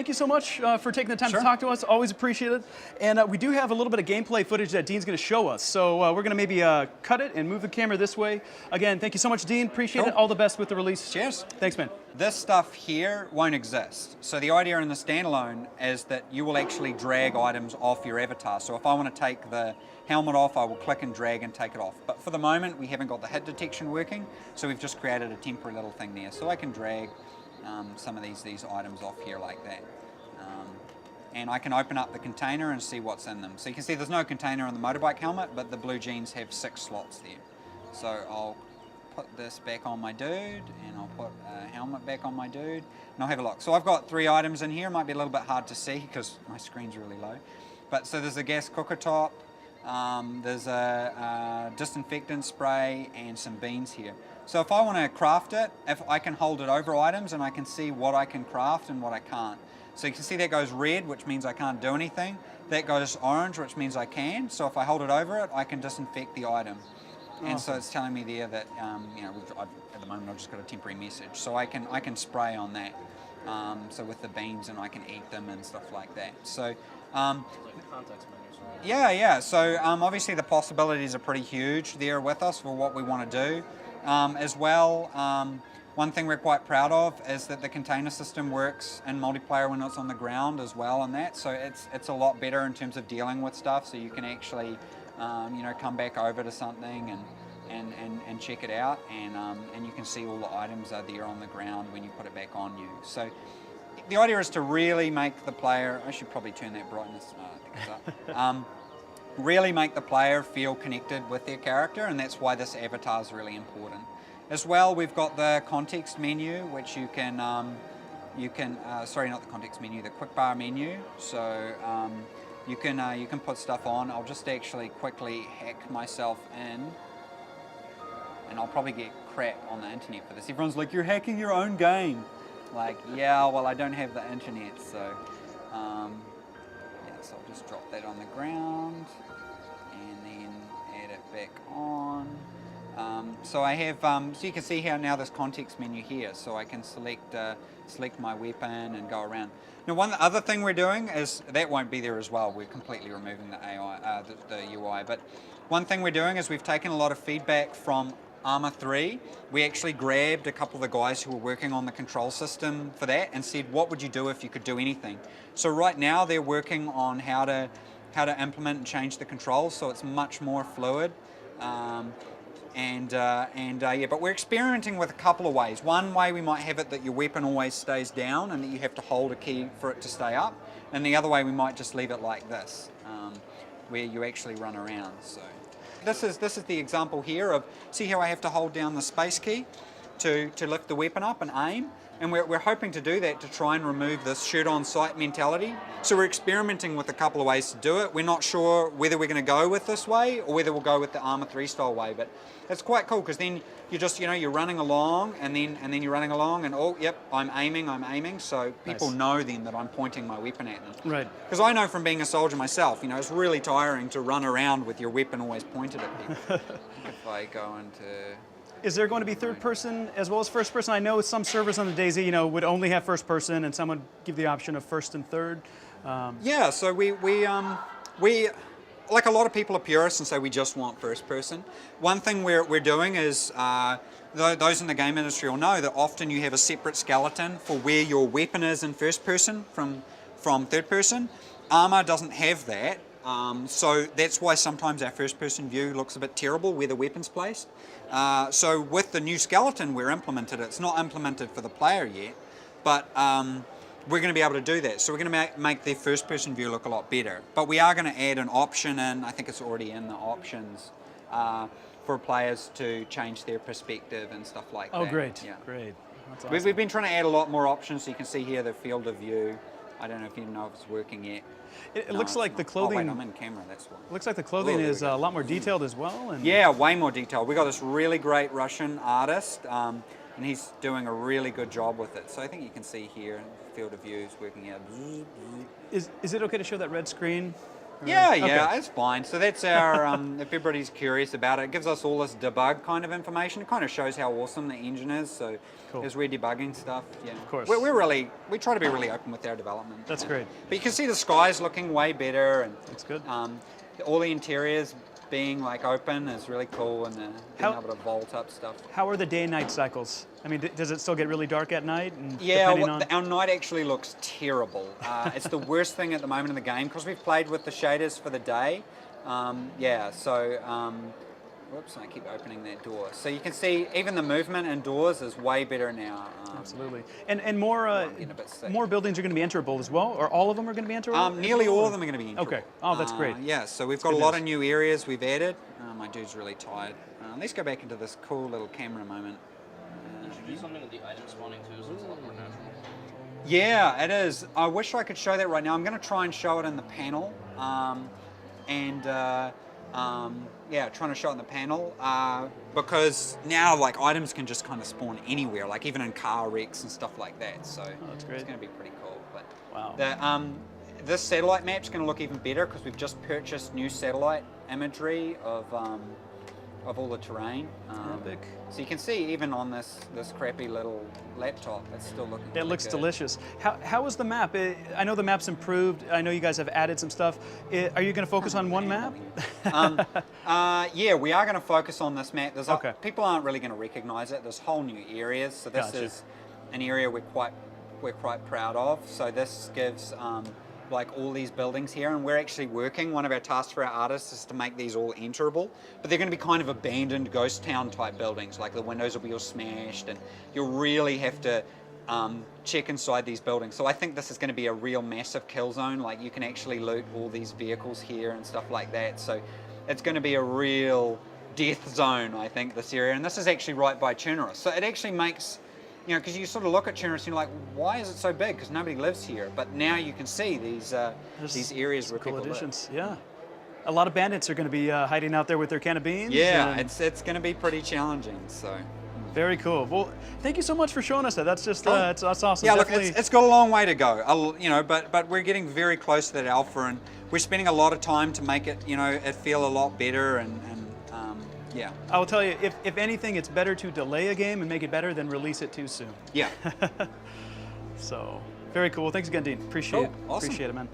thank you so much for taking the time to talk to us. Always appreciate it. And we do have a little bit of gameplay footage that Dean's going to show us. So we're going to maybe cut it and move the camera this way. Again, thank you so much, Dean. Appreciate it. All the best with the release. Cheers. Thanks, man. This stuff here won't exist. So the idea in the standalone is that you will actually drag items off your avatar. So if I want to take the helmet off, I will click and drag and take it off. But for the moment, we haven't got the hit detection working, so we've just created a temporary little thing there. So I can drag some of these items off here like that. And I can open up the container and see what's in them. So you can see there's no container on the motorbike helmet, but the blue jeans have 6 slots there. So I'll put this back on my dude, and I'll put a helmet back on my dude, and I'll have a look. So I've got 3 items in here. It might be a little bit hard to see because my screen's really low. But so there's a gas cooker top, there's a disinfectant spray, and some beans here. So if I want to craft it, if I can hold it over items and I can see what I can craft and what I can't. So you can see that goes red, which means I can't do anything. That goes orange, which means I can. So if I hold it over it, I can disinfect the item. And so it's telling me there that, you know, at the moment I've just got a temporary message. So I can spray on that. So with the beans, and I can eat them and stuff like that. So like the context menus, right? yeah. So obviously the possibilities are pretty huge there with us for what we want to do. As well, one thing we're quite proud of is that the container system works in multiplayer when it's on the ground as well, and that. So it's a lot better in terms of dealing with stuff. So you can actually, you know, come back over to something and check it out, and you can see all the items are there on the ground when you put it back on you. So the idea is to really make the player. I should probably turn that brightness. I think it's up. Really make the player feel connected with their character, and that's why this avatar is really important. As well, we've got the context menu, which you can sorry, not the context menu, the quick bar menu. So you can put stuff on. I'll just actually quickly hack myself in, and I'll probably get crap on the internet for this. Everyone's like, you're hacking your own game. Like, yeah, well, I don't have the internet, so yeah, so I'll just drop that on the ground and then add it back on. So I have, so you can see here now this context menu here, so I can select my weapon and go around. Now, one other thing we're doing is, that won't be there as well, we're completely removing the AI, the UI, but one thing we're doing is we've taken a lot of feedback from Arma 3. We actually grabbed a couple of the guys who were working on the control system for that and said, what would you do if you could do anything? So right now they're working on how to implement and change the controls so it's much more fluid. Yeah, but we're experimenting with a couple of ways. One way we might have it that your weapon always stays down and that you have to hold a key for it to stay up. And the other way we might just leave it like this, where you actually run around. So this is the example here of, see how I have to hold down the space key to lift the weapon up and aim? And we're hoping to do that to try and remove this shoot on sight mentality. So we're experimenting with a couple of ways to do it. We're not sure whether we're going to go with this way or whether we'll go with the Arma 3 style way, but it's quite cool because then you just, you know, you're running along and then you're running along and, oh, yep, I'm aiming. So people know then that I'm pointing my weapon at them. Right. Because I know from being a soldier myself, you know, it's really tiring to run around with your weapon always pointed at people. If I go into... Is there going to be third person as well as first person? I know some servers on the DayZ, you know, would only have first person, and some would give the option of first and third. Yeah, so we like a lot of people are purists and say we just want first person. One thing we're doing is, those in the game industry will know that often you have a separate skeleton for where your weapon is in first person from third person. Arma doesn't have that. So that's why sometimes our first person view looks a bit terrible where the weapon's placed. So with the new skeleton we're implemented, it's not implemented for the player yet, but we're going to be able to do that. So we're going to make the first person view look a lot better. But we are going to add an option in, I think it's already in the options, for players to change their perspective and stuff like that. Oh, great, yeah. Great. That's awesome. We've been trying to add a lot more options, so you can see here the field of view. I don't know if you know if it's working yet. It looks like the clothing. Oh, wait, I'm in camera. That's why. Looks like the clothing is a lot more detailed as well. And yeah, way more detailed. We got this really great Russian artist, and he's doing a really good job with it. So I think you can see here, field of view is working out. Is it okay to show that red screen? Yeah, Okay. yeah, it's fine. So that's our, if everybody's curious about it, it gives us all this debug kind of information. It kind of shows how awesome the engine is. So Cool. as we're debugging stuff, yeah. Of course. We try to be really open with our development. That's great. But you can see the sky's looking way better, and That's good. all the interiors being like open is really cool, and being How- able to vault up stuff. How are the day and night cycles? I mean, does it still get really dark at night? And Yeah, depending on... our night actually looks terrible. It's the worst thing at the moment in the game because we've played with the shaders for the day. Yeah, so, whoops, I keep opening that door. So you can see even the movement indoors is way better now. Absolutely. And more getting a bit sick. more buildings are going to be enterable as well, or all of them are going to be enterable? Nearly all of them are going to be enterable. Okay. Oh, that's great. Yeah, so we've got a good lot news. of new areas we've added. My dude's really tired. Let's go back into this cool little camera moment. You should do something with the item spawning too, so it's a lot more natural. Yeah, it is. I wish I could show that right now. I'm going to try and show it in the panel. Yeah, trying to show it in the panel because now like items can just kind of spawn anywhere, like even in car wrecks and stuff like that. So that's great. It's going to be pretty cool. But Wow. this satellite map's going to look even better because we've just purchased new satellite imagery of all the terrain. Epic. So you can see even on this crappy little laptop, it's still looking. It really looks good. delicious. How is the map? I know the map's improved. I know you guys have added some stuff. Are you going to focus on one map? Yeah, we are going to focus on this map. Okay. People aren't really going to recognize it. There's whole new areas. So this Gotcha. is an area we're quite proud of. So this gives like all these buildings here, and we're actually working. One of our tasks for our artists is to make these all enterable, but they're going to be kind of abandoned ghost town type buildings. Like the windows will be all smashed, and you'll really have to check inside these buildings. So I think this is going to be a real massive kill zone. Like you can actually loot all these vehicles here and stuff like that. So it's going to be a real death zone, I think, this area. And this is actually right by Chernarus. So it actually makes, you know, because you sort of look at Chernarus and you're like, why is it so big? Because nobody lives here. But now you can see these areas where Cool people additions. live. Yeah. A lot of bandits are going to be hiding out there with their can of beans. Yeah, and- it's going to be pretty challenging. So. Very cool. Well, thank you so much for showing us that. That's just that's awesome. Yeah, look, Definitely. it's got a long way to go. You know, but we're getting very close to that alpha, and we're spending a lot of time to make it, you know, it feel a lot better, and yeah. I will tell you, if anything, it's better to delay a game and make it better than release it too soon. Yeah. So, very cool. Thanks again, Dean. Appreciate Cool. it. Awesome. Appreciate it, man.